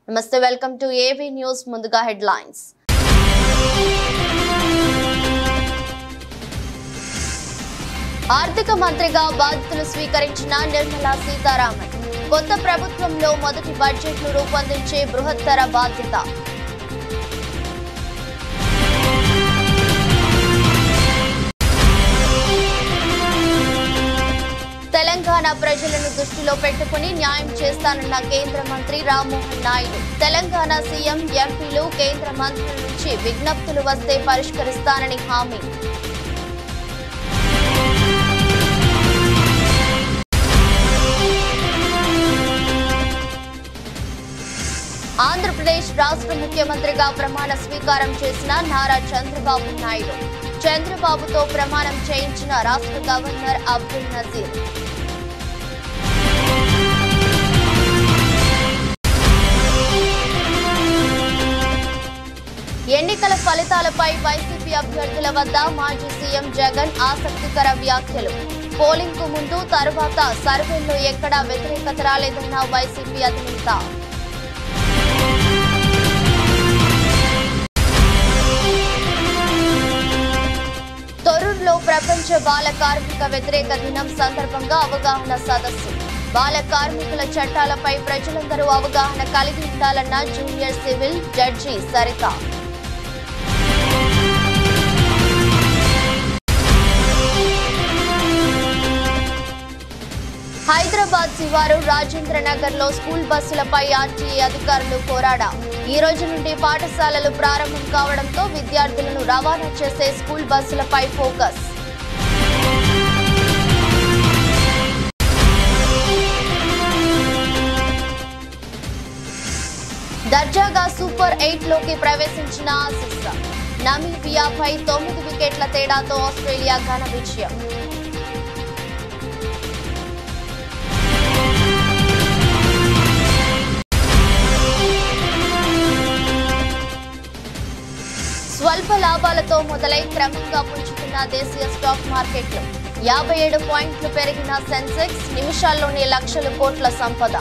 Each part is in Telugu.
నమస్తే, వెల్కమ్ టు ఏవీ న్యూస్. ముందుగా హెడ్లైన్స్. ఆర్థిక మంత్రిగా బాధ్యతలు స్వీకరించిన నిర్మలా సీతారామన్ కొత్త ప్రభుత్వంలో మొదటి బడ్జెట్ను రూపొందించే బృహత్తర బాధ్యత. తెలంగాణ ప్రజలను దృష్టిలో పెట్టుకుని న్యాయం చేస్తానన్న కేంద్ర మంత్రి రామ్మోహన్ నాయుడు. తెలంగాణ సీఎం, ఎంపీలు, కేంద్ర మంత్రుల నుంచి విజ్ఞప్తులు వస్తే పరిష్కరిస్తానని హామీ. ఆంధ్రప్రదేశ్ రాష్ట్ర ముఖ్యమంత్రిగా ప్రమాణ స్వీకారం చేసిన నారా చంద్రబాబు నాయుడు. చంద్రబాబుతో ప్రమాణం చేయించిన రాష్ట్ర గవర్నర్ అబ్దుల్ నజీర్. ఎన్నికల ఫలితాలపై వైసీపీ అభ్యర్థుల వద్ద మాజీ సీఎం జగన్ ఆసక్తికర వ్యాఖ్యలు. పోలింగ్ కు ముందు, తర్వాత సర్వేల్లో ఎక్కడా వ్యతిరేకత రాలేదన్న వైసీపీ అధినేత. తొర్రూరులో ప్రపంచ బాల కార్మిక వ్యతిరేక దినం సందర్భంగా అవగాహన సదస్సు. బాల కార్మికుల చట్టాలపై ప్రజలందరూ అవగాహన కలిగి ఉండాలన్న junior civil judge Saritha. Hyderabad శివారు రాజేంద్ర నగర్ లో స్కూల్ బస్సులపై ఆర్టీఏ అధికారులు పోరాడా. ఈ రోజు నుండి పాఠశాలలు ప్రారంభం కావడంతో విద్యార్థులను రవాణా చేసే స్కూల్ బస్సులపై ఫోకస్. దర్జాగా సూపర్ 8 లోకి ప్రవేశించిన ఆసీస్. నమీబియాపై 9 వికెట్ల తేడాతో ఆస్ట్రేలియా ఘన విజయం. స్వల్ప లాభాలతో మొదలై క్రమంగా పుంజుకున్న దేశీయ స్టాక్ మార్కెట్లు. 57 పాయింట్లు పెరిగిన సెన్సెక్స్, నిమిషాల్లోనే లక్షల కోట్ల సంపద.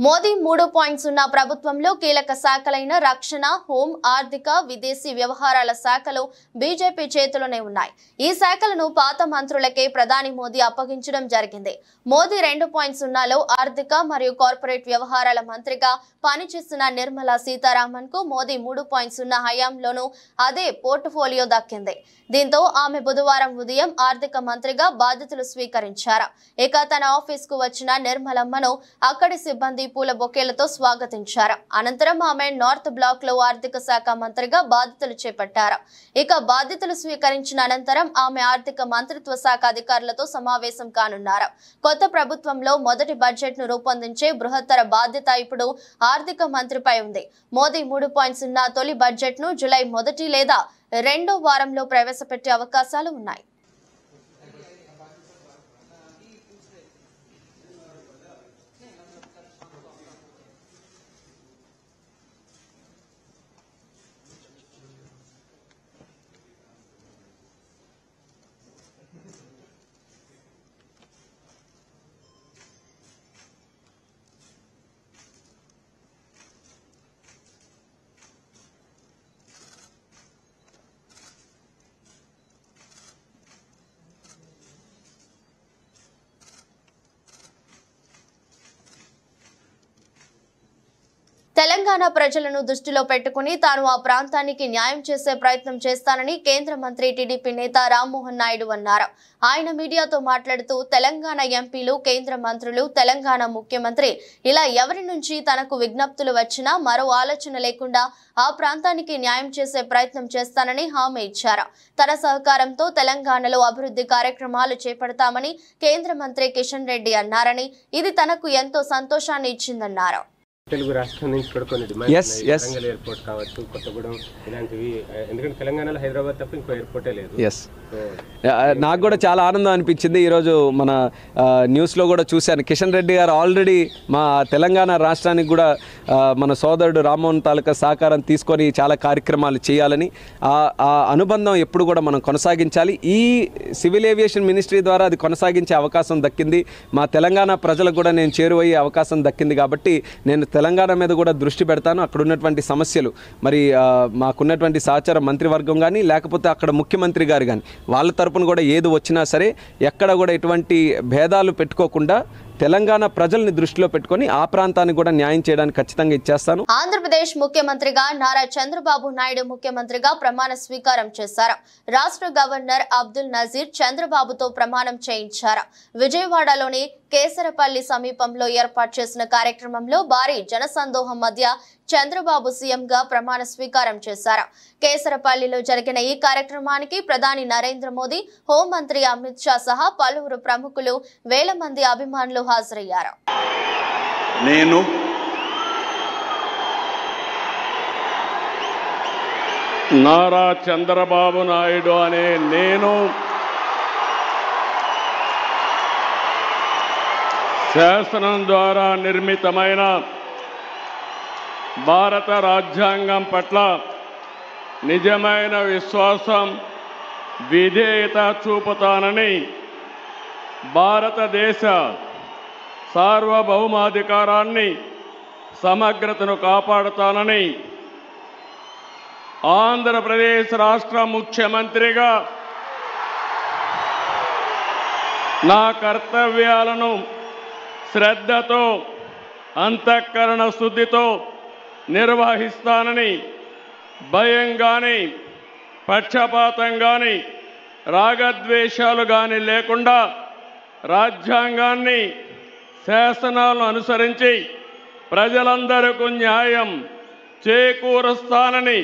మోదీ 3.0 ప్రభుత్వంలో కీలక శాఖలైన రక్షణ, హోం, ఆర్థిక, విదేశీ వ్యవహారాల శాఖలు బీజేపీ చేతిలోనే ఉన్నాయి. ఈ శాఖలను పాత మంత్రులకే ప్రధాని మోదీ అప్పగించడం జరిగింది. మోదీ 2.0లో ఆర్థిక మరియు కార్పొరేట్ వ్యవహారాల మంత్రిగా పనిచేస్తున్న నిర్మలా సీతారామన్ కు మోదీ 3.0 హయాంలోనూ అదే పోర్టుఫోలియో దక్కింది. దీంతో ఆమె బుధవారం ఉదయం ఆర్థిక మంత్రిగా బాధ్యతలు స్వీకరించారు. ఇక తన ఆఫీస్ కు వచ్చిన నిర్మలమ్మను అక్కడి సిబ్బంది పూల బొకేలతో స్వాగతించారు. అనంతరం ఆమె నార్త్ బ్లాక్ లో ఆర్థిక శాఖ మంత్రిగా బాధ్యతలు చేపట్టారు. ఇక బాధ్యతలు స్వీకరించిన అనంతరం ఆమె ఆర్థిక మంత్రిత్వ శాఖ అధికారులతో సమావేశం కానున్నారు. కొత్త ప్రభుత్వంలో మొదటి బడ్జెట్ ను రూపొందించే బృహత్తర బాధ్యత ఇప్పుడు ఆర్థిక మంత్రిపై ఉంది. మోదీ 3.0 తొలి బడ్జెట్ ను జూలై 1 లేదా 2వ వారంలో ప్రవేశపెట్టే అవకాశాలు ఉన్నాయి. తెలంగాణ ప్రజలను దృష్టిలో పెట్టుకుని తాను ఆ ప్రాంతానికి న్యాయం చేసే ప్రయత్నం చేస్తానని కేంద్ర మంత్రి టీడీపీ నేత రామ్మోహన్ నాయుడు అన్నారు. ఆయన మీడియాతో మాట్లాడుతూ తెలంగాణ ఎంపీలు, కేంద్ర మంత్రులు, తెలంగాణ ముఖ్యమంత్రి ఇలా ఎవరి నుంచి తనకు విజ్ఞప్తులు వచ్చినా మరో ఆలోచన లేకుండా ఆ ప్రాంతానికి న్యాయం చేసే ప్రయత్నం చేస్తానని హామీ ఇచ్చారు. తన సహకారంతో తెలంగాణలో అభివృద్ధి కార్యక్రమాలు చేపడతామని కేంద్ర మంత్రి కిషన్ రెడ్డి అన్నారని ఇది తనకు ఎంతో సంతోషాన్ని ఇచ్చిందన్నారు. తెలుగు రాష్ట్రం నుంచి కూడా కొన్ని డిమాండ్స్ వరంగల్ ఎయిర్పోర్ట్ కావచ్చు, కొత్తగూడెం ఇలాంటివి, ఎందుకంటే తెలంగాణలో హైదరాబాద్ తప్ప ఇంకో ఎయిర్పోర్టే లేదు. నాకు కూడా చాలా ఆనందం అనిపించింది. ఈరోజు మన న్యూస్లో కూడా చూశాను, కిషన్ రెడ్డి గారు ఆల్రెడీ మా తెలంగాణ రాష్ట్రానికి కూడా మన సోదరుడు రామ్మోహన్ తాలూకా సహకారం తీసుకొని చాలా కార్యక్రమాలు చేయాలని, ఆ అనుబంధం ఎప్పుడు కూడా మనం కొనసాగించాలి. ఈ సివిల్ ఏవియేషన్ మినిస్ట్రీ ద్వారా అది కొనసాగించే అవకాశం దక్కింది. మా తెలంగాణ ప్రజలకు కూడా నేను చేరువయ్యే అవకాశం దక్కింది. కాబట్టి నేను తెలంగాణ మీద కూడా దృష్టి పెడతాను. అక్కడ ఉన్నటువంటి సమస్యలు, మరి మాకున్నటువంటి సహచార మంత్రివర్గం కానీ లేకపోతే అక్కడ ముఖ్యమంత్రి గారు కానీ వాళ్ళ తరపున కూడా ఏది వచ్చినా సరే ఎక్కడ కూడా ఎటువంటి భేదాలు పెట్టుకోకుండా తెలంగాణ ప్రజల్ని దృష్టిలో పెట్టుకొని ఆ ప్రాంతానికి కూడా న్యాయం చేయడానికి ఖచ్చితంగా ఇచ్చేస్తాను. ఆంధ్రప్రదేశ్ ముఖ్యమంత్రిగా నారా చంద్రబాబు నాయుడు ముఖ్యమంత్రిగా ప్రమాణ స్వీకారం చేశారు. రాష్ట్ర గవర్నర్ అబ్దుల్ నజీర్ చంద్రబాబుతో ప్రమాణం చేయించారు. విజయవాడలోని కేసరపల్లి సమీపంలో ఏర్పాటు చేసిన కార్యక్రమంలో భారీ జనసందోహం మధ్య చంద్రబాబు సీఎంగా ప్రమాణ స్వీకారం చేశారు. కేసరపల్లిలో జరిగిన ఈ కార్యక్రమానికి ప్రధాని నరేంద్ర మోదీ, హోంమంత్రి అమిత్ షా సహా పలువురు ప్రముఖులు, వేల మంది అభిమానులు హాజరయ్యారు. నేను నారా చంద్రబాబు నాయుడు అనే నేను శాసనం ద్వారా నిర్మితమైన భారత రాజ్యాంగం పట్ల నిజమైన విశ్వాసం, విధేయత చూపుతానని, భారతదేశ సార్వభౌమాధికారాన్ని, సమగ్రతను కాపాడుతానని, ఆంధ్రప్రదేశ్ రాష్ట్ర ముఖ్యమంత్రిగా నా కర్తవ్యాలను శ్రద్ధతో, అంతఃకరణ శుద్ధితో నిర్వహిస్తానని, భయం కానీ, పక్షపాతం కానీ, రాగద్వేషాలు కానీ లేకుండా రాజ్యాంగాన్ని, శాసనాలను అనుసరించి ప్రజలందరికీ న్యాయం చేకూరుస్తానని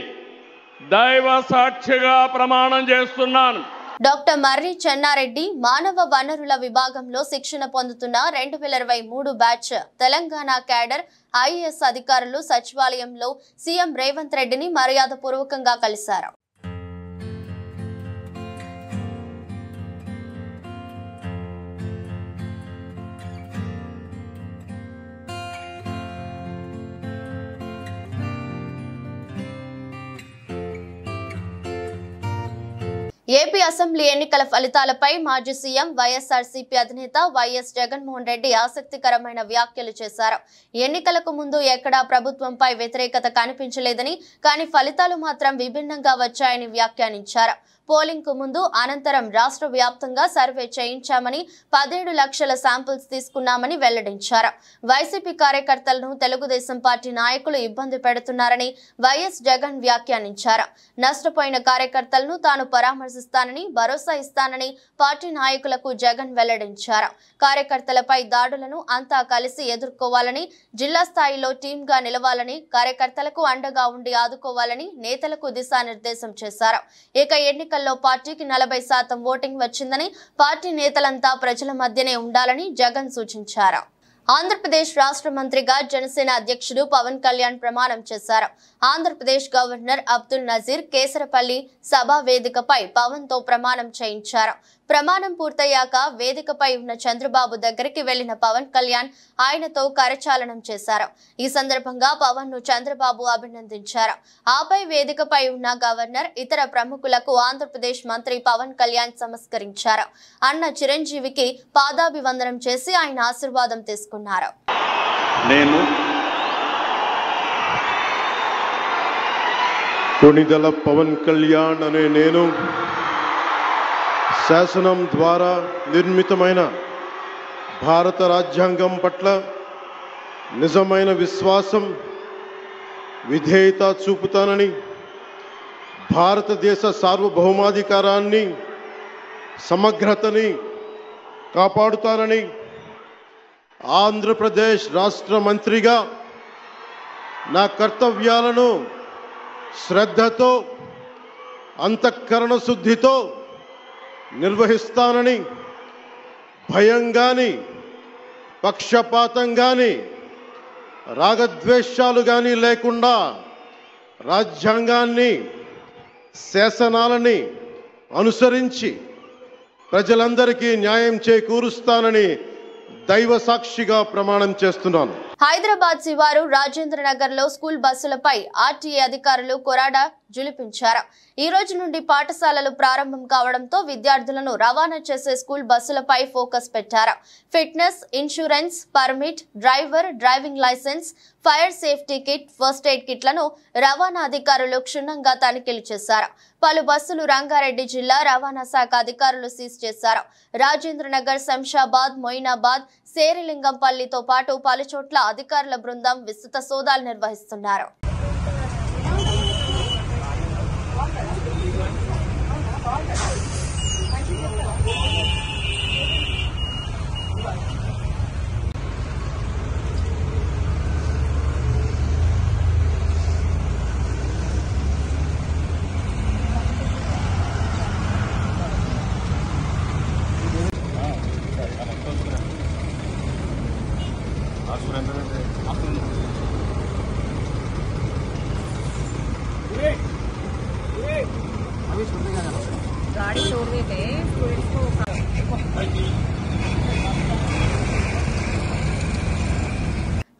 దైవ సాక్షిగా ప్రమాణం చేస్తున్నాను. డాక్టర్ మర్రి చెన్నారెడ్డి మానవ వనరుల విభాగంలో శిక్షణ పొందుతున్న 2023 బ్యాచ్ తెలంగాణ క్యాడర్ ఐఏఎస్ అధికారులు సచివాలయంలో సీఎం రేవంత్ రెడ్డిని మర్యాదపూర్వకంగా కలిశారు. ఏపీ అసెంబ్లీ ఎన్నికల ఫలితాలపై మాజీ సీఎం వైఎస్ఆర్సీపీ అధినేత వైఎస్ జగన్మోహన్ రెడ్డి ఆసక్తికరమైన వ్యాఖ్యలు చేశారు. ఎన్నికలకు ముందు ఎక్కడా ప్రభుత్వంపై వ్యతిరేకత కనిపించలేదని, కానీ ఫలితాలు మాత్రం విభిన్నంగా వచ్చాయని వ్యాఖ్యానించారు. పోలింగ్ కు ముందు, అనంతరం రాష్ట్ర వ్యాప్తంగా సర్వే చేయించామని, 17 లక్షల శాంపిల్స్ తీసుకున్నామని వెల్లడించారు. వైసీపీ కార్యకర్తలను తెలుగుదేశం పార్టీ నాయకులు ఇబ్బంది పెడుతున్నారని వైఎస్ జగన్ వ్యాఖ్యానించారు. నష్టపోయిన కార్యకర్తలను తాను పరామర్శిస్తానని భరోసా ఇస్తానని పార్టీ నాయకులకు జగన్ వెల్లడించారు. కార్యకర్తలపై దాడులను అంతా కలిసి ఎదుర్కోవాలని, జిల్లా స్థాయిలో టీంగా నిలవాలని, కార్యకర్తలకు అండగా ఉండి ఆదుకోవాలని నేతలకు దిశానిర్దేశం చేశారు. ఇక ఎన్నికల్లో పార్టీకి 40% ఓటింగ్ వచ్చిందని, పార్టీ నేతలంతా ప్రజల మధ్యనే ఉండాలని జగన్ సూచించారు. ఆంధ్రప్రదేశ్ రాష్ట్ర మంత్రిగా జనసేన అధ్యక్షుడు పవన్ కళ్యాణ్ ప్రమాణం చేశారు. ఆంధ్రప్రదేశ్ గవర్నర్ అబ్దుల్ నజీర్ కేసరపల్లి సభా వేదికపై పవన్ తో ప్రమాణం చేయించారు. ప్రమాణం పూర్తయ్యాక వేదికపై ఉన్న చంద్రబాబు దగ్గరికి వెళ్లిన పవన్ కళ్యాణ్ ఆయనతో కరచాలనం చేశారు. ఈ సందర్భంగా పవన్ ను చంద్రబాబు అభినందించారు. ఆపై వేదికపై ఉన్న గవర్నర్, ఇతర ప్రముఖులకు ఆంధ్రప్రదేశ్ మంత్రి పవన్ కళ్యాణ్ నమస్కరించారు. అన్న చిరంజీవికి పాదాభివందనం చేసి ఆయన ఆశీర్వాదం తీసుకున్నారు. నేను కొణిదెల పవన్ కళ్యాణ్ అనే నేను శాసనం ద్వారా నిర్మితమైన భారత రాజ్యాంగం పట్ల నిజమైన విశ్వాసం, విధేయత చూపుతానని, భారతదేశ సార్వభౌమాధికారాన్ని, సమగ్రతని కాపాడుతానని, ఆంధ్రప్రదేశ్ రాష్ట్ర మంత్రిగా నా కర్తవ్యాలను శ్రద్ధతో, అంతఃకరణ శుద్ధితో నిర్వహిస్తానని, భయం కానీ, పక్షపాతం కానీ, రాగద్వేషాలు కానీ లేకుండా రాజ్యాంగాన్ని శాసనాలని అనుసరించి ప్రజలందరికీ న్యాయం చేకూరుస్తానని దైవ సాక్షిగా ప్రమాణం చేస్తున్నాను. హైదరాబాద్ శివారు రాజేంద్ర నగర్ లో స్కూల్ బస్సులపై ఆర్టీఏ అధికారులు కొరాడా జులిపించారు. ఈ రోజు నుండి పాఠశాలలు ప్రారంభం కావడంతో విద్యార్థులను రవాణా చేసే స్కూల్ బస్సులపై ఫోకస్ పెట్టారు. Fitness, insurance, permit, driving licence, fire safety kit, first aid కిట్లను రవాణా అధికారులు క్షుణ్ణంగా తనిఖీలు చేశారు. పలు బస్సులు రంగారెడ్డి జిల్లా రవాణా శాఖ అధికారులు సీజ్ చేశారు. రాజేంద్ర నగర్, శంషాబాద్, మొయినాబాద్, శేరిలింగంపల్లితో పాటు పలు చోట్ల అధికారుల బృందం విస్తృత సోదాలు నిర్వహిస్తున్నారు. गाड़ी छोड़ रहे थे स्टूडेंट्स को।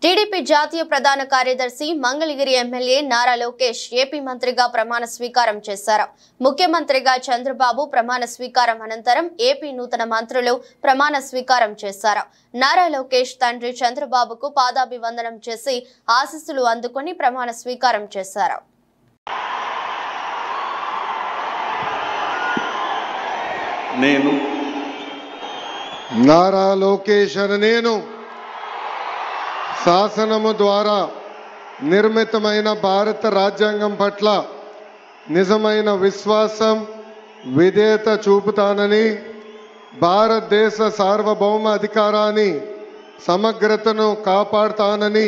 టీడీపీ జాతీయ ప్రధాన కార్యదర్శి మంగళగిరి ఎమ్మెల్యే నారా లోకేష్ ఏపీ మంత్రిగా ప్రమాణ స్వీకారం చేశారు. ముఖ్యమంత్రిగా చంద్రబాబు ప్రమాణ స్వీకారం అనంతరం ఏపీ నూతన మంత్రులు ప్రమాణ స్వీకారం చేశారు. నారా లోకేష్ తండ్రి చంద్రబాబుకు పాదాభివందనం చేసి ఆశీస్సులు అందుకుని ప్రమాణ స్వీకారం చేశారు. నేను నారా లోకేష్ అనే నేను శాసనము ద్వారా నిర్మితమైన భారత రాజ్యాంగం పట్ల నిజమైన విశ్వాసం, విధేయత చూపుతానని, భారతదేశ సార్వభౌమ అధికారాన్ని, సమగ్రతను కాపాడుతానని,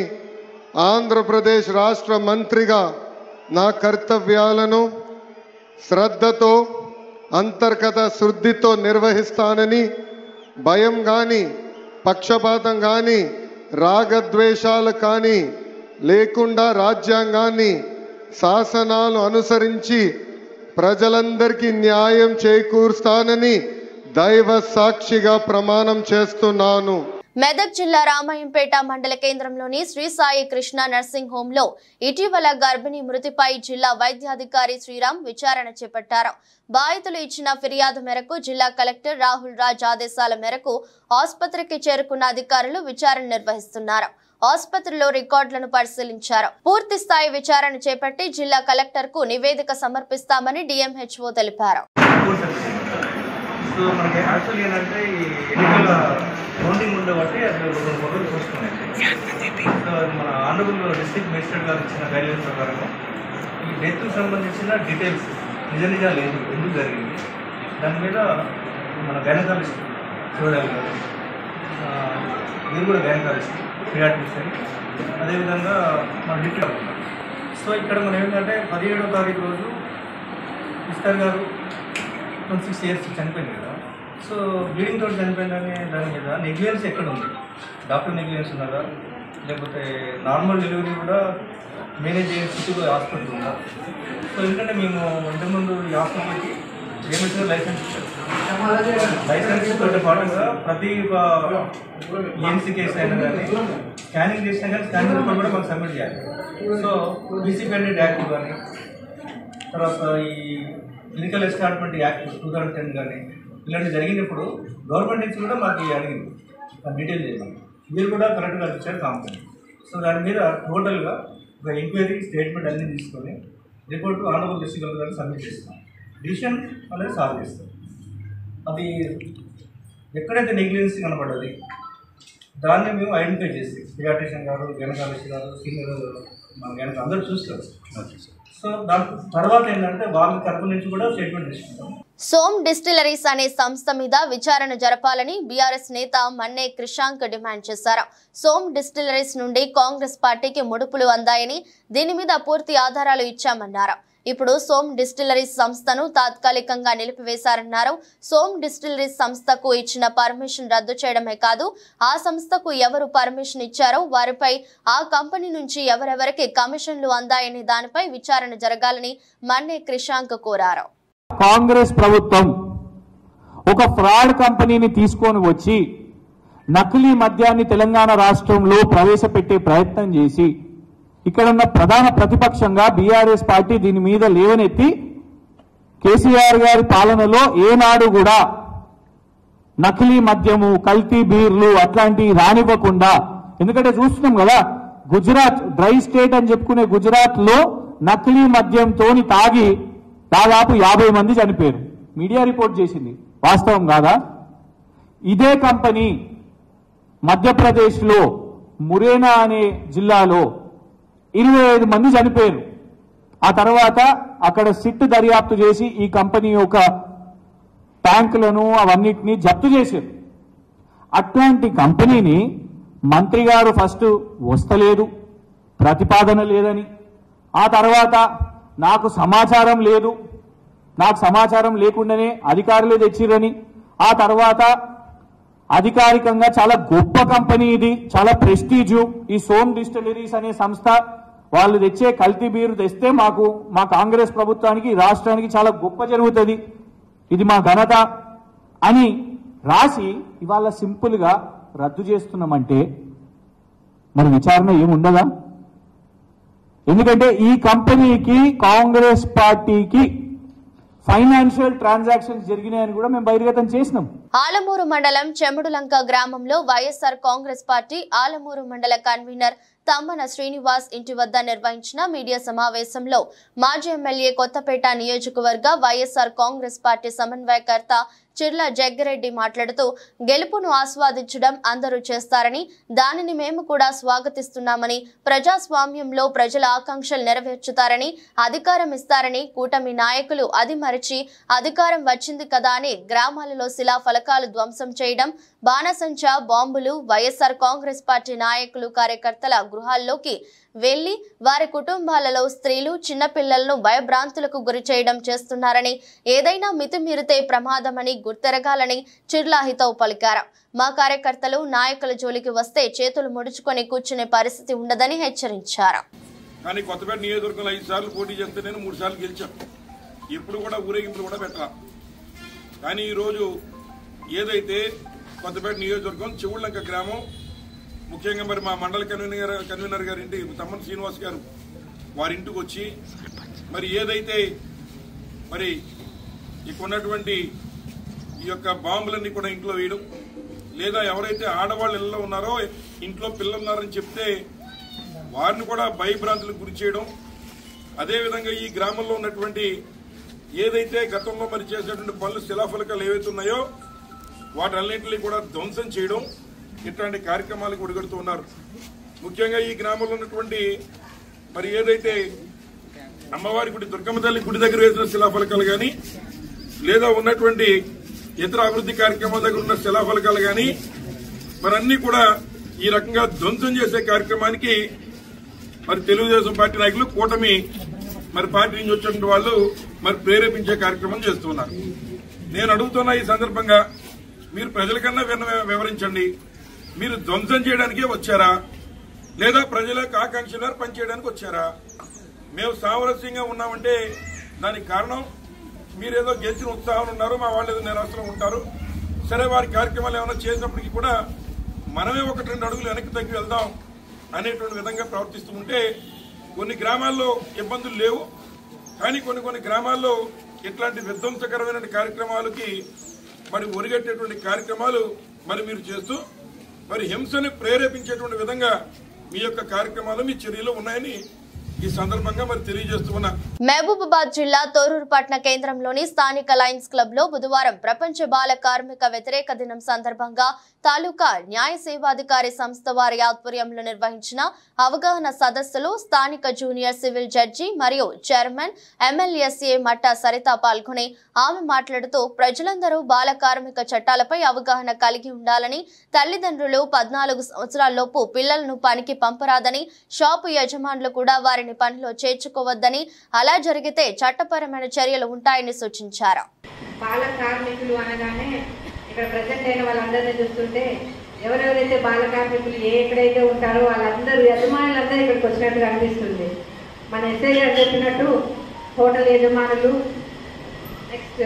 ఆంధ్రప్రదేశ్ రాష్ట్ర మంత్రిగా నా కర్తవ్యాలను శ్రద్ధతో, అంతర్గత శుద్ధితో నిర్వహిస్తానని, భయం కానీ, పక్షపాతం కానీ, రాగద్వేషాలు కానీ లేకుండా రాజ్యాంగాన్ని, శాసనాలు అనుసరించి ప్రజలందరికీ న్యాయం చేకూరుస్తానని దైవ సాక్షిగా ప్రమాణం చేస్తున్నాను. మెదక్ జిల్లా రామాయంపేట మండల కేంద్రంలోని శ్రీ సాయి కృష్ణ నర్సింగ్ హోమ్ లో ఇటీవల గర్భిణీ మృతిపై జిల్లా వైద్యాధికారి శ్రీరామ్ విచారణ చేపట్టారు. బాధితులు ఇచ్చిన ఫిర్యాదు మేరకు జిల్లా కలెక్టర్ రాహుల్ రాజ్ ఆదేశాల మేరకు ఆసుపత్రికి చేరుకున్న అధికారులు విచారణ నిర్వహిస్తున్నారు. ఆసుపత్రిలో రికార్డులను పరిశీలించారు. పూర్తి స్థాయి విచారణ చేపట్టి జిల్లా కలెక్టర్ కు నివేదిక సమర్పిస్తామని డిఎంహెచ్ఓ తెలిపారు. సో మనకి యాక్చువల్లీ ఏంటంటే ఈ ఎన్నికల కౌంటింగ్ ఉండబట్టి అసలు రెండు ఫోటోలు చూసుకున్నాయి. సో మన ఆనరబుల్ డిస్ట్రిక్ట్ మేజిస్ట్రేట్ గారు ఇచ్చిన గైడ్లైన్స్ ప్రకారం ఈ డెత్కు సంబంధించిన డీటెయిల్స్ నిజాలు లేదు, ఎందుకు జరిగింది, దాని మీద మన గైనకాలజిస్ట్ చూడాలి గారు, మీరు కూడా గైనకాలజిస్ట్ పియాట్రిషియన్, అదేవిధంగా మన డిప్యూటీ అవుతున్నారు. సో ఇక్కడ మనం ఏంటంటే 17వ తారీఖు రోజు మిస్టర్ గారు 26 years చనిపోయింది కదా. సో బ్లీడింగ్ తోటి చనిపోయిందనే దాని మీద నెగ్లిజెన్స్ ఎక్కడ ఉంది? డాక్టర్ నెగ్లిజెన్స్ ఉన్నారా, లేకపోతే నార్మల్ డెలివరీ కూడా మేనేజ్ చేసే స్థితిలో హాస్పిటల్ ఉందా? సో ఎందుకంటే మేము ఇంతకుముందు ఈ హాస్పిటల్కి ఏమిటో లైసెన్స్ ఇచ్చారు. లైసెన్స్ తోటి పాటుగా ప్రతి ఏఎన్సీ కేసు అయినా కానీ స్కానింగ్ చేసినా కానీ స్కానింగ్ రిపోర్ట్ కూడా మాకు సబ్మిట్ చేయాలి. సో బీసీ పెండెంట్ యాక్ట్ కానీ, తర్వాత ఈ క్లినికల్ ఎస్టాబ్లిష్మెంట్ యాక్ట్ 2010 కానీ ఇలాంటివి జరిగినప్పుడు గవర్నమెంట్ నుంచి కూడా మాకు అడిగింది డీటెయిల్ చేయమని. మీరు కూడా కరెక్ట్గా ఇచ్చారు కాంపెనీ. సో దాని మీద టోటల్గా ఒక ఎంక్వైరీ స్టేట్మెంట్ అన్నీ తీసుకొని రిపోర్టు ఆనరబుల్ డిస్ట్రిక్ట్ కలెక్టర్ గారికి సబ్మిట్ చేస్తాం. డిసిషన్ అనేది సాల్వ్ చేస్తాం. అది ఎక్కడైతే నెగ్లిజెన్స్ కనపడ్డది దాన్ని మేము ఐడెంటిఫై చేసి పియాట్రిషియన్ గారు, గైనకాలజిస్ట్ గారు, సీనియర్ మన గైనక అందరూ చూస్తారు. సో దాని తర్వాత ఏంటంటే వాళ్ళ తరపు నుంచి కూడా స్టేట్మెంట్ తీసుకుంటాం. సోమ్ డిస్టిలరీస్ అనే సంస్థ మీద విచారణ జరపాలని బీఆర్ఎస్ నేత మన్నే క్రిషాంక్ డిమాండ్ చేశారు. సోమ్ డిస్టిలరీస్ నుండి కాంగ్రెస్ పార్టీకి ముడుపులు అందాయని, దీని మీద పూర్తి ఆధారాలు ఇచ్చామన్నారు. ఇప్పుడు సోమ్ డిస్టిలరీస్ సంస్థను తాత్కాలికంగా నిలిపివేశారన్నారు. సోమ్ డిస్టిలరీస్ సంస్థకు ఇచ్చిన పర్మిషన్ రద్దు చేయడమే కాదు, ఆ సంస్థకు ఎవరు పర్మిషన్ ఇచ్చారో వారిపై ఆ కంపెనీ నుంచి ఎవరెవరికి కమిషన్లు అందాయనే దానిపై విచారణ జరగాలని మన్నే క్రిషాంక్ కోరారు. కాంగ్రెస్ ప్రభుత్వం ఒక ఫ్రాడ్ కంపెనీని తీసుకొని వచ్చి నకిలీ మద్యాన్ని తెలంగాణ రాష్ట్రంలో ప్రవేశపెట్టే ప్రయత్నం చేసి ఇక్కడ ఉన్న ప్రధాన ప్రతిపక్షంగా బీఆర్ఎస్ పార్టీ దీని మీద లేవనెత్తి కేసీఆర్ గారి పాలనలో ఏనాడు కూడా నకిలీ మద్యము, కల్తీ బీర్లు అట్లాంటివి రానివ్వకుండా, ఎందుకంటే చూస్తున్నాం కదా గుజరాత్ డ్రై స్టేట్ అని చెప్పుకునే గుజరాత్ లో నకిలీ మద్యంతో తాగి దాదాపు 50 మంది చనిపోయారు. మీడియా రిపోర్ట్ చేసింది, వాస్తవం కాదా? ఇదే కంపెనీ మధ్యప్రదేశ్లో మురేనా అనే జిల్లాలో 25 మంది చనిపోయారు. ఆ తర్వాత అక్కడ సిట్ దర్యాప్తు చేసి ఈ కంపెనీ యొక్క ట్యాంకులను అవన్నిటినీ జప్తు చేశారు. అట్లాంటి కంపెనీని మంత్రి గారు ఫస్ట్ వస్తలేదు, ప్రతిపాదన లేదని, ఆ తర్వాత నాకు సమాచారం లేదు, నాకు సమాచారం లేకుండానే అధికారులే తెచ్చిరని, ఆ తర్వాత అధికారికంగా చాలా గొప్ప కంపెనీ ఇది, చాలా ప్రెస్టీజు ఈ సోమ్ డిస్టిలరీస్ అనే సంస్థ, వాళ్ళు తెచ్చే కల్తీ బీరు తెస్తే మా కాంగ్రెస్ ప్రభుత్వానికి రాష్ట్రానికి చాలా గొప్ప జరుగుతుంది, ఇది మా ఘనత అని రాసి ఇవాళ సింపుల్ గా రద్దు చేస్తున్నామంటే మరి విచారణ ఏముండదా? ఎందుకంటే ఈ కంపెనీకి కాంగ్రెస్ పార్టీకి ఫైనాన్షియల్ ట్రాన్సాక్షన్స్ జరిగినాయని కూడా మేము బహిర్గతం చేసినాం. ఆలమూరు మండలం చెముడులంక గ్రామంలో వైఎస్ఆర్ కాంగ్రెస్ పార్టీ ఆలమూరు మండల కన్వీనర్ తమ్మన శ్రీనివాస్ ఇంటి వద్ద నిర్వహించిన మీడియా సమావేశంలో మాజీ ఎమ్మెల్యే కొత్తపేట నియోజకవర్గ వైఎస్ఆర్ కాంగ్రెస్ పార్టీ సమన్వయకర్త చిర్ల జగ్గిరెడ్డి మాట్లాడుతూ గెలుపును ఆస్వాదించడం అందరూ చేస్తారని, దానిని మేము కూడా స్వాగతిస్తున్నామని, ప్రజాస్వామ్యంలో ప్రజల ఆకాంక్షలు నెరవేర్చుతారని, అధికారం ఇస్తారని కూటమి నాయకులు అది మరిచి అధికారం వచ్చింది కదా అని గ్రామాలలో శిలా ఫలకాలు ధ్వంసం చేయడం, బాణసంచా బాంబులు వైఎస్ఆర్ కాంగ్రెస్ పార్టీ నాయకులు కార్యకర్తల గృహాల్లోకి వెళ్లి వారి కుటుంబాలలో స్త్రీలు చిన్నపిల్లలను భయభ్రాంతులకు గురి చేయడం చేస్తున్నారని, ఏదైనా మితిమీరితే ప్రమాదమని గుర్తెరగాలని చిర్లా హితవు పలికారు. మా కార్యకర్తలు నాయకుల జోలికి వస్తే చేతులు ముడుచుకొని కూర్చునే పరిస్థితి ఉండదని హెచ్చరించారు. కానీ కొత్తపేట నియోజకవర్గంలో 5 సార్లు పోటీ చేస్తే నేను 3 సార్లు గెలిచాను. ఇప్పుడు కూడా ఊరేగింపులు కూడా పెట్టాల. కానీ ఈరోజు ఏదైతే కొత్తపేట నియోజకవర్గం చెవుళ్ళంక గ్రామం, ముఖ్యంగా మరి మా మండల కన్వీనర్ గారి ఇంటి తమ్మన శ్రీనివాస్ గారు వారి ఇంటికి వచ్చి మరి ఏదైతే మరి ఇక్కడ ఉన్నటువంటి ఈ యొక్క బాంబులన్నీ కూడా ఇంట్లో వేయడం, లేదా ఎవరైతే ఆడవాళ్ళు ఇళ్లలో ఉన్నారో ఇంట్లో పిల్లలు ఉన్నారని చెప్తే వారిని కూడా భయభ్రాంతులకు గురి చేయడం, అదేవిధంగా ఈ గ్రామంలో ఉన్నటువంటి ఏదైతే గతంలో మరి చేసినటువంటి పనులు శిలాఫలకాలు ఏవైతే ఉన్నాయో వాటన్నింటినీ కూడా ధ్వంసం చేయడం, ఇట్లాంటి కార్యక్రమాలకు ఒడిగడుతూ ఉన్నారు. ముఖ్యంగా ఈ గ్రామంలో ఉన్నటువంటి మరి ఏదైతే అమ్మవారి గుడి, దుర్గమ్మ తల్లి గుడి దగ్గర వేసిన శిలాఫలకాలు కానీ, లేదా ఉన్నటువంటి ఇతర అభివృద్ధి కార్యక్రమాల దగ్గర ఉన్న శిలాఫలకాలు కానీ మరి అన్ని కూడా ఈ రకంగా ధ్వంసం చేసే కార్యక్రమానికి మరి తెలుగుదేశం పార్టీ నాయకులు, కూటమి మరి పార్టీ నుంచి వచ్చినటువంటి వాళ్ళు మరి ప్రేరేపించే కార్యక్రమం చేస్తున్నారు. నేను అడుగుతున్న ఈ సందర్భంగా మీరు ప్రజలకన్నా వివరించండి, మీరు ధ్వంసం చేయడానికే వచ్చారా, లేదా ప్రజలకు ఆకాంక్షలు పనిచేయడానికి వచ్చారా? మేము సామరస్యంగా ఉన్నామంటే దానికి కారణం మీరేదో గెలిచిన ఉత్సాహం ఉన్నారు, మా వాళ్ళు ఏదో నిరాశలో ఉంటారు. సరే, వారి కార్యక్రమాలు ఏమైనా చేసినప్పటికీ కూడా మనమే 1-2 అడుగులు వెనక్కి తగ్గి వెళ్దాం అనేటువంటి విధంగా ప్రవర్తిస్తూ ఉంటే కొన్ని గ్రామాల్లో ఇబ్బందులు లేవు. కానీ కొన్ని గ్రామాల్లో ఇట్లాంటి విధ్వంసకరమైన కార్యక్రమాలకి మరి ఒరిగట్టేటువంటి కార్యక్రమాలు మరి మీరు చేస్తూ మరి హింసని ప్రేరేపించేటువంటి విధంగా మీ యొక్క కార్యక్రమాలు, మీ చర్యలు ఉన్నాయని ఈ సందర్భంగా మరి తెలియజేస్తున్నా. మహబూబాబాద్ జిల్లా తోరూరు పట్టణ కేంద్రంలోని స్థానిక లయన్స్ క్లబ్ లో బుధవారం ప్రపంచ బాల కార్మిక వ్యతిరేక దినం సందర్భంగా తాలూకా న్యాయ సేవాధికారి సంస్థ వారి ఆధ్వర్యంలో నిర్వహించిన అవగాహన సదస్సులో స్థానిక జూనియర్ సివిల్ జడ్జి మరియు చైర్మన్ ఎమ్మెల్యేసీఏ మట్టా సరిత పాల్గొని ఆమె మాట్లాడుతూ ప్రజలందరూ బాల కార్మిక చట్టాలపై అవగాహన కలిగి ఉండాలని, తల్లిదండ్రులు 14 సంవత్సరాల్లోపు పిల్లలను పనికి పంపరాదని, షాపు యజమానులు కూడా వారిని వారిని పనిలో చేర్చుకోవద్దని, అలా జరిగితే చట్టపరమైన చర్యలు ఉంటాయని సూచించారు. బాల కార్మికులు అనగానే ఇక్కడ ప్రజెంట్ అయిన వాళ్ళందరినీ చూస్తుంటే ఎవరెవరైతే బాల కార్మికులు ఎక్కడైతే ఉంటారో వాళ్ళందరూ యజమానులందరూ ఇక్కడికి వచ్చినట్టుగా అనిపిస్తుంది. మన ఎస్ఐ గారు చెప్పినట్టు హోటల్ యజమానులు, నెక్స్ట్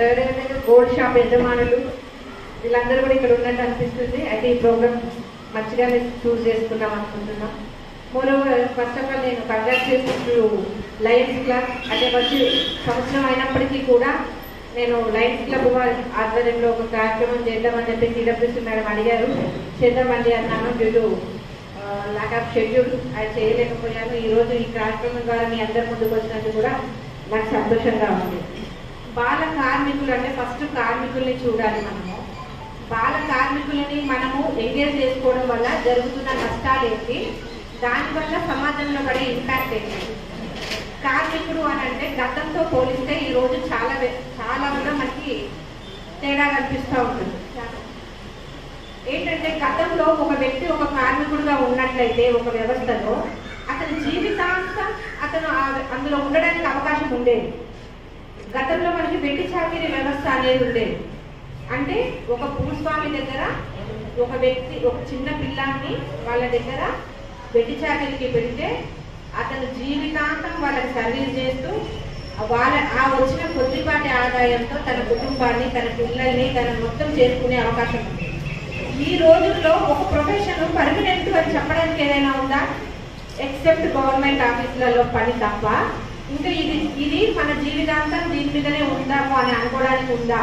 ఎవరైతే గోల్డ్ షాప్ యజమానులు, వీళ్ళందరూ కూడా ఇక్కడ ఉన్నట్టు అనిపిస్తుంది. అయితే ఈ ప్రోగ్రామ్ మంచిగానే చూస్ చేసుకున్నాం అనుకుంటున్నాం. మోరోవర్ ఫస్ట్ ఆఫ్ ఆల్ నేను కంగ్రాచులేషన్స్ టు లయన్స్ క్లబ్. అంటే వచ్చి సంవత్సరం అయినప్పటికీ కూడా నేను లయన్స్ క్లబ్ ఆధ్వర్యంలో ఒక కార్యక్రమం చేద్దామని చెప్పి సిడబ్ల్యూసీ మేడం అడిగారు. చేద్దామండి అన్నాను. Due to lack of schedule అది చేయలేకపోయాను. ఈరోజు ఈ కార్యక్రమం ద్వారా మీ అందరి ముందుకు వచ్చినందుకు కూడా నాకు సంతోషంగా ఉంది. బాల కార్మికులు అంటే ఫస్ట్ కార్మికుల్ని చూడాలి. మనము బాల కార్మికులని మనము ఎంగేజ్ చేసుకోవడం వల్ల జరుగుతున్న నష్టాలు ఏంటి, దానివల్ల సమాజంలో పడే ఇంపాక్ట్ ఏంటి. కార్మికుడు అని అంటే గతంతో పోలిస్తే ఈరోజు చాలా కూడా మనకి తేడా కనిపిస్తూ ఉంటుంది. ఏంటంటే గతంలో ఒక వ్యక్తి ఒక కార్మికుడుగా ఉన్నట్లయితే ఒక వ్యవస్థలో అతని జీవితాంతం అతను అందులో ఉండడానికి అవకాశం ఉండేది. గతంలో మనకి వెట్టి చాకిరీ వ్యవస్థ అనేది ఉండేది. అంటే ఒక భూస్వామి దగ్గర ఒక వ్యక్తి ఒక చిన్న పిల్లాన్ని వాళ్ళ దగ్గర వెట్టి చాకిరీకి పెడితే అతను జీవితాంతం వాళ్ళకి సర్వీస్ చేస్తూ ఆ వచ్చిన కొద్దిపాటి ఆదాయంతో తన కుటుంబాన్ని, తన పిల్లల్ని తన మొత్తం చేసుకునే అవకాశం ఉంది. ఈ రోజుల్లో ఒక ప్రొఫెషన్ పర్మనెంట్ అని చెప్పడానికి ఏదైనా ఉందా? ఎక్సెప్ట్ గవర్నమెంట్ ఆఫీసులలో పని తప్ప ఇంకా ఇది మన జీవితాంతం దీని మీదనే ఉందాము అని అనుకోవడానికి ఉందా?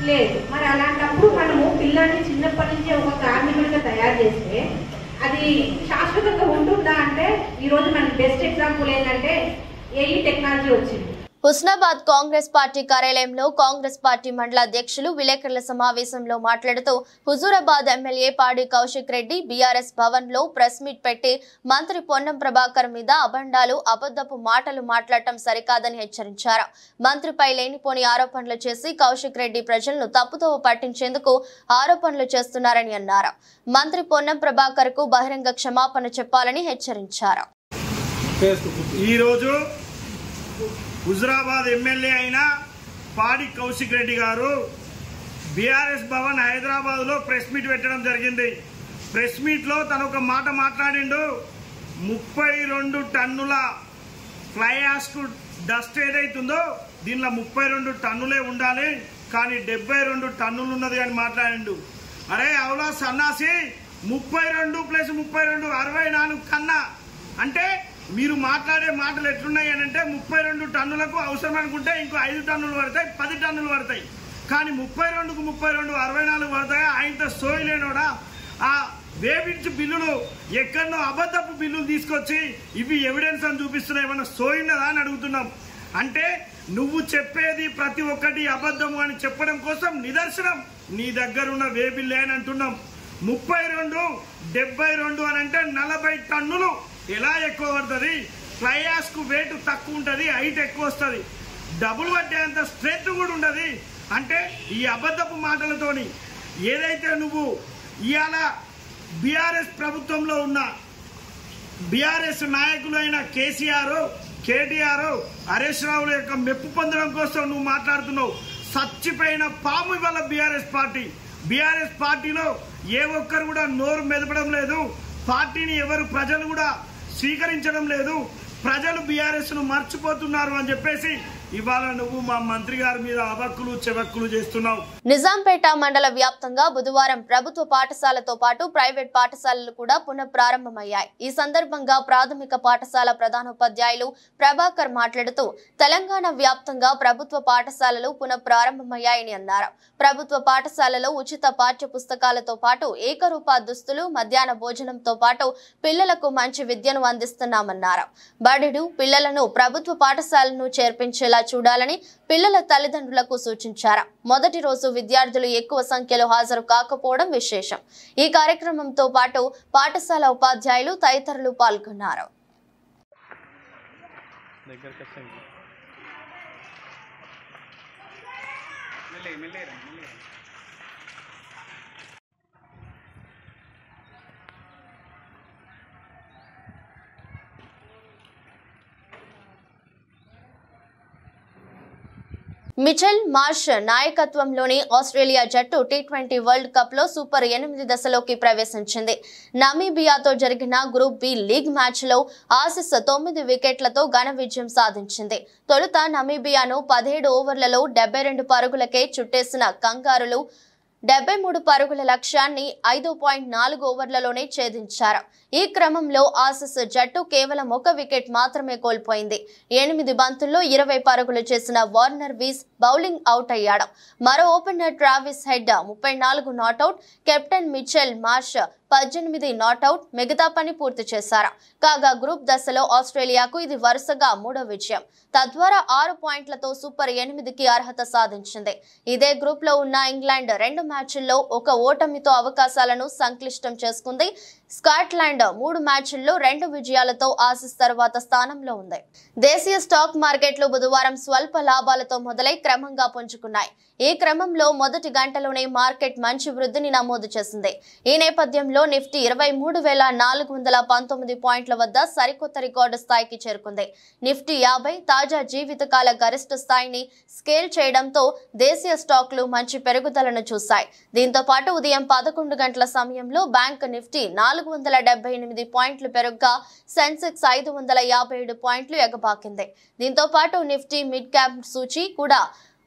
లేదు. మరి అలాంటప్పుడు మనము పిల్లల్ని చిన్నప్పటి నుంచే ఒక కార్మికుడిగా తయారు చేస్తే అది శాశ్వతంగా ఉంటుందా అంటే ఈరోజు మనకి బెస్ట్ ఎగ్జాంపుల్ ఏంటంటే ఏఈ టెక్నాలజీ వచ్చింది. హుస్నాబాద్ కాంగ్రెస్ పార్టీ కార్యాలయంలో కాంగ్రెస్ పార్టీ మండల అధ్యక్షులు విలేకరుల సమావేశంలో మాట్లాడుతూ హుజూరాబాద్ ఎమ్మెల్యే పాడి కౌశిక్ రెడ్డి బీఆర్ఎస్ భవన్ లో ప్రెస్ మీట్ పెట్టి మంత్రి పొన్నం ప్రభాకర్ మీద అబండాలు, అబద్ధపు మాటలు మాట్లాడటం సరికాదని హెచ్చరించారు. మంత్రిపై లేనిపోని ఆరోపణలు చేసి కౌశిక్ రెడ్డి ప్రజలను తప్పుదోవ పట్టించేందుకు ఆరోపణలు చేస్తున్నారని అన్నారు. మంత్రి పొన్నం ప్రభాకర్ కు బహిరంగ క్షమాపణ చెప్పాలని హెచ్చరించారు. హుజూరాబాద్ ఎమ్మెల్యే అయిన పాడి కౌశిక్ రెడ్డి గారు బీఆర్ఎస్ భవన్ హైదరాబాద్లో ప్రెస్ మీట్ పెట్టడం జరిగింది. ప్రెస్ మీట్లో తను ఒక మాట మాట్లాడిండు. 32 టన్నుల ఫ్లై యాష్కు డస్ట్ ఏదైతుందో దీనిలో 32 టన్నులే ఉండాలి, కానీ 72 టన్నులు ఉన్నది అని మాట్లాడిండు. అరే అవులా సన్నాసి, 32 + 32 64 కన్నా అంటే మీరు మాట్లాడే మాటలు ఎట్లున్నాయి అని అంటే 32 టన్నులకు అవసరం అనుకుంటే ఇంకో 5 టన్నులు పడతాయి, 10 టన్నులు పడతాయి. కానీ 32కు 32 64 పడతాయి. ఆయనతో సోయలేనోడా ఆ వేపించి బిల్లులు ఎక్కడనో అబద్ధపు బిల్లులు తీసుకొచ్చి ఇవి ఎవిడెన్స్ అని చూపిస్తున్నాయి. ఏమన్నా సోయినదా అని అడుగుతున్నాం. అంటే నువ్వు చెప్పేది ప్రతి ఒక్కటి అబద్ధము అని చెప్పడం కోసం నిదర్శనం నీ దగ్గర ఉన్న వేబిల్లే అని అంటున్నాం. 32, 72 అని అంటే 40 టన్నులు ఎలా ఎక్కువ పడుతుంది? ఫ్లై యాష్కు వెయిట్ తక్కువ ఉంటుంది, హైట్ ఎక్కువ వస్తుంది, డబుల్ పట్టేంత స్ట్రెంత్ కూడా ఉండదు. అంటే ఈ అబద్ధపు మాటలతోని ఏదైతే నువ్వు ఇవాళ బీఆర్ఎస్ ప్రభుత్వంలో ఉన్న బీఆర్ఎస్ నాయకులైన కేసీఆర్, కేటీఆర్, హరీష్ రావుల యొక్క మెప్పు పొందడం కోసం నువ్వు మాట్లాడుతున్నావు. సచ్చిపోయిన పాము ఇవాళ బీఆర్ఎస్ పార్టీలో ఏ ఒక్కరు కూడా నోరు మెదపడం లేదు. పార్టీని ఎవరు ప్రజలు కూడా స్వీకరించడం లేదు. ప్రజలు బీఆర్ఎస్ ను మర్చిపోతున్నారు అని చెప్పేసి ఇవాళ నువ్వు మా మంత్రి గారి మీద అబక్కులు చెవక్కులు చేస్తున్నావు. నిజాంపేట మండల వ్యాప్తంగా బుధవారం ప్రభుత్వ పాఠశాలతో పాటు ప్రైవేట్ పాఠశాలలు కూడా పునఃప్రారంభమయ్యాయి. ఈ సందర్భంగా ప్రాథమిక పాఠశాల ప్రధానోపాధ్యాయులు ప్రభాకర్ మాట్లాడుతూ తెలంగాణ వ్యాప్తంగా ప్రభుత్వ పాఠశాలలు పునఃప్రారంభమయ్యాయని అన్నారు. ప్రభుత్వ పాఠశాలలో ఉచిత పాఠ్య పుస్తకాలతో పాటు ఏకరూప దుస్తులు, మధ్యాహ్న భోజనంతో పాటు పిల్లలకు మంచి విద్యను అందిస్తున్నామన్నారు. బడుడు పిల్లలను ప్రభుత్వ పాఠశాలను చేర్పించేలా చూడాలని పిల్లల తల్లిదండ్రులకు సూచించారు. మొదటి రోజు విద్యార్థులు ఎక్కువ సంఖ్యలో హాజరు కాకపోవడం విశేషం. ఈ కార్యక్రమంతో పాటు పాఠశాల ఉపాధ్యాయులు తదితరులు పాల్గొన్నారు. మిచెల్ మార్ష్ నాయకత్వంలోని ఆస్ట్రేలియా జట్టు టీ20 వరల్డ్ కప్ లో సూపర్ 8 దశలోకి ప్రవేశించింది. నమీబియాతో జరిగిన గ్రూప్ బి లీగ్ మ్యాచ్ లో ఆసీస్ 9 వికెట్లతో ఘన విజయం సాధించింది. తొలుత నమీబియాను 17 ఓవర్లలో 72 పరుగులకే చుట్టేసిన కంగారులు 73 పరుగుల లక్ష్యాన్ని 5.4 ఓవర్లలోనే ఛేదించారు. ఈ క్రమంలో ఆసీస్ జట్టు కేవలం 1 వికెట్ మాత్రమే కోల్పోయింది. 8 బంతుల్లో 20 పరుగులు చేసిన వార్నర్ వీస్ బౌలింగ్ అవుట్ అయ్యాడు. మరో opener Travis head 34 not out, captain Mitchell Marsh 18 not out మిగతా పని పూర్తి చేశారు. కాగా గ్రూప్ దశలో ఆస్ట్రేలియాకు ఇది వరుసగా 3వ విజయం. తద్వారా 6 పాయింట్లతో సూపర్ 8కి అర్హత సాధించింది. ఇదే గ్రూప్ లో ఉన్న ఇంగ్లాండ్ 2 మ్యాచ్ల్లో 1 ఓటమితో అవకాశాలను సంక్లిష్టం చేసుకుంది. స్కాట్లాండ్ 3 మ్యాచ్ల్లో 2 విజయాలతో ఆసీస్ తర్వాత స్థానంలో ఉంది. దేశీయ స్టాక్ మార్కెట్లు బుధవారం స్వల్ప లాభాలతో మొదలై క్రమంగా పుంజుకున్నాయి. ఈ క్రమంలో మొదటి గంటలోనే మార్కెట్ మంచి వృద్ధిని నమోదు చేసింది. ఈ నేపథ్యంలో నిఫ్టీ 23,419 పాయింట్ల వద్ద సరికొత్త రికార్డు స్థాయికి చేరుకుంది. నిఫ్టీ 50 తాజా జీవితకాల గరిష్ట స్థాయిని స్కేల్ చేయడంతో దేశీయ స్టాక్లు మంచి పెరుగుదలను చూశాయి. దీంతో పాటు ఉదయం 11 గంటల సమయంలో బ్యాంక్ నిఫ్టీ 478 పాయింట్లు పెరుగుగా సెన్సెక్స్ 557 పాయింట్లు ఎగబాకింది. దీంతో పాటు నిఫ్టీ మిడ్ క్యాప్ సూచీ కూడా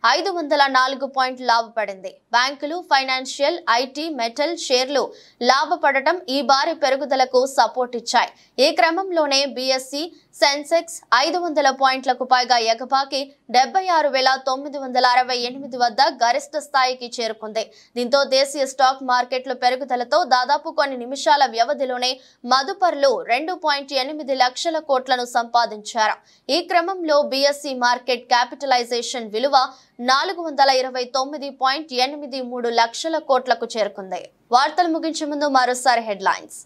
504 పాయింట్లు లాభపడింది. బ్యాంకులు, ఫైనాన్షియల్, ఐటీ, మెటల్ షేర్లు లాభపడటం ఈ భారీ పెరుగుదలకు సపోర్ట్ ఇచ్చాయి. ఈ క్రమంలోనే బీఎస్సీ సెన్సెక్స్ 500 పాయింట్లకు పైగా ఎగబాకి 76,968 వద్ద గరిష్ట స్థాయికి చేరుకుంది. దీంతో దేశీయ స్టాక్ మార్కెట్ల పెరుగుదలతో దాదాపు కొన్ని నిమిషాల వ్యవధిలోనే మదుపర్లు 2.8 లక్షల కోట్లను సంపాదించారు. ఈ క్రమంలో బీఎస్సీ మార్కెట్ క్యాపిటలైజేషన్ విలువ 429.83 లక్షల కోట్లకు చేరుకుంది. వార్తలు ముగించే ముందు మరోసారి హెడ్లైన్స్.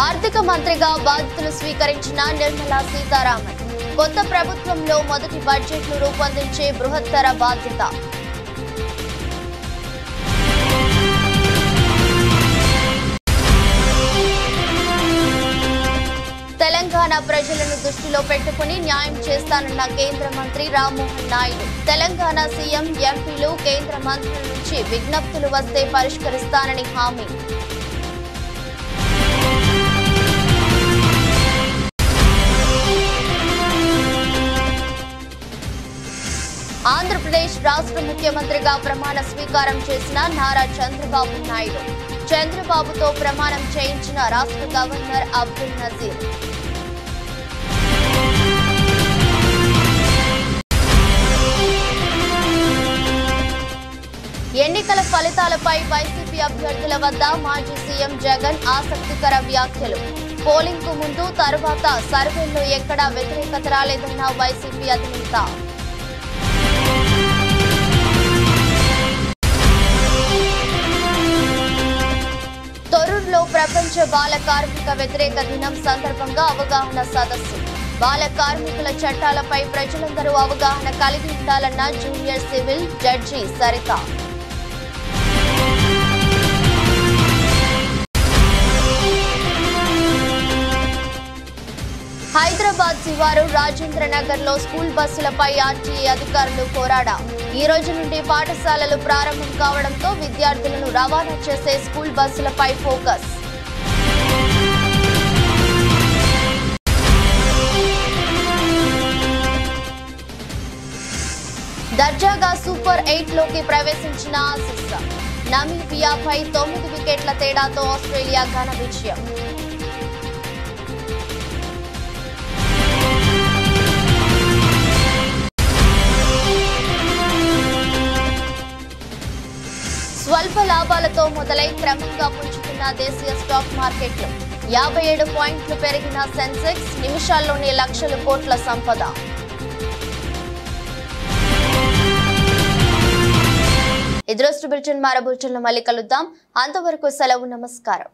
ఆర్థిక మంత్రిగా బాధ్యతలు స్వీకరించిన నిర్మలా సీతారామన్ కొత్త ప్రభుత్వంలో మొదటి బడ్జెట్ను రూపొందించే బృహత్తర బాధ్యత. తెలంగాణ ప్రజలను దృష్టిలో పెట్టుకుని న్యాయం చేస్తానన్న కేంద్ర మంత్రి రామ్మోహన్ నాయుడు. తెలంగాణ సీఎం, ఎంపీలు, కేంద్ర మంత్రుల నుంచి విజ్ఞప్తులు వస్తే పరిష్కరిస్తానని హామీ. ఆంధ్రప్రదేశ్ రాష్ట్ర ముఖ్యమంత్రిగా ప్రమాణ స్వీకారం చేసిన నారా చంద్రబాబు నాయుడు. చంద్రబాబుతో ప్రమాణం చేయించిన రాష్ట్ర గవర్నర్ అబ్దుల్ నజీర్. ఎన్నికల ఫలితాలపై వైసీపీ అభ్యర్థుల వద్ద మాజీ సీఎం జగన్ ఆసక్తికర వ్యాఖ్యలు. పోలింగ్ కు ముందు, తరువాత సర్వేల్లో ఎక్కడా వ్యతిరేకత రాలేదన్న వైసీపీ అధినేత. తొర్రూరులో ప్రపంచ బాల కార్మిక వ్యతిరేక దినం సందర్భంగా అవగాహన సదస్సు. బాల కార్మికుల చట్టాలపై ప్రజలందరూ అవగాహన కలిగి ఉండాలన్న junior civil judge Saritha. Hyderabad శివారు రాజేంద్ర నగర్ లో స్కూల్ బస్సులపై ఆర్టీఏ అధికారులు పోరాడా. ఈ రోజు నుండి పాఠశాలలు ప్రారంభం కావడంతో విద్యార్థులను రవాణా చేసే స్కూల్ బస్సులపై ఫోకస్. దర్జాగా సూపర్ 8 లోకి ప్రవేశించిన ఆసీస్. నమీబియాపై 9 వికెట్ల తేడాతో ఆస్ట్రేలియా ఘన విజయం. స్వల్ప లాభాలతో మొదలై క్రమంగా పుంజుకున్న దేశీయ స్టాక్ మార్కెట్లు. 57 పాయింట్లు పెరిగిన సెన్సెక్స్, నిమిషాల్లోనే లక్షల కోట్ల సంపద. ఇదృష్టి బులెటిన్ మరో బులెటిన్లో మళ్ళీ కలుద్దాం. అంతవరకు సెలవు, నమస్కారం.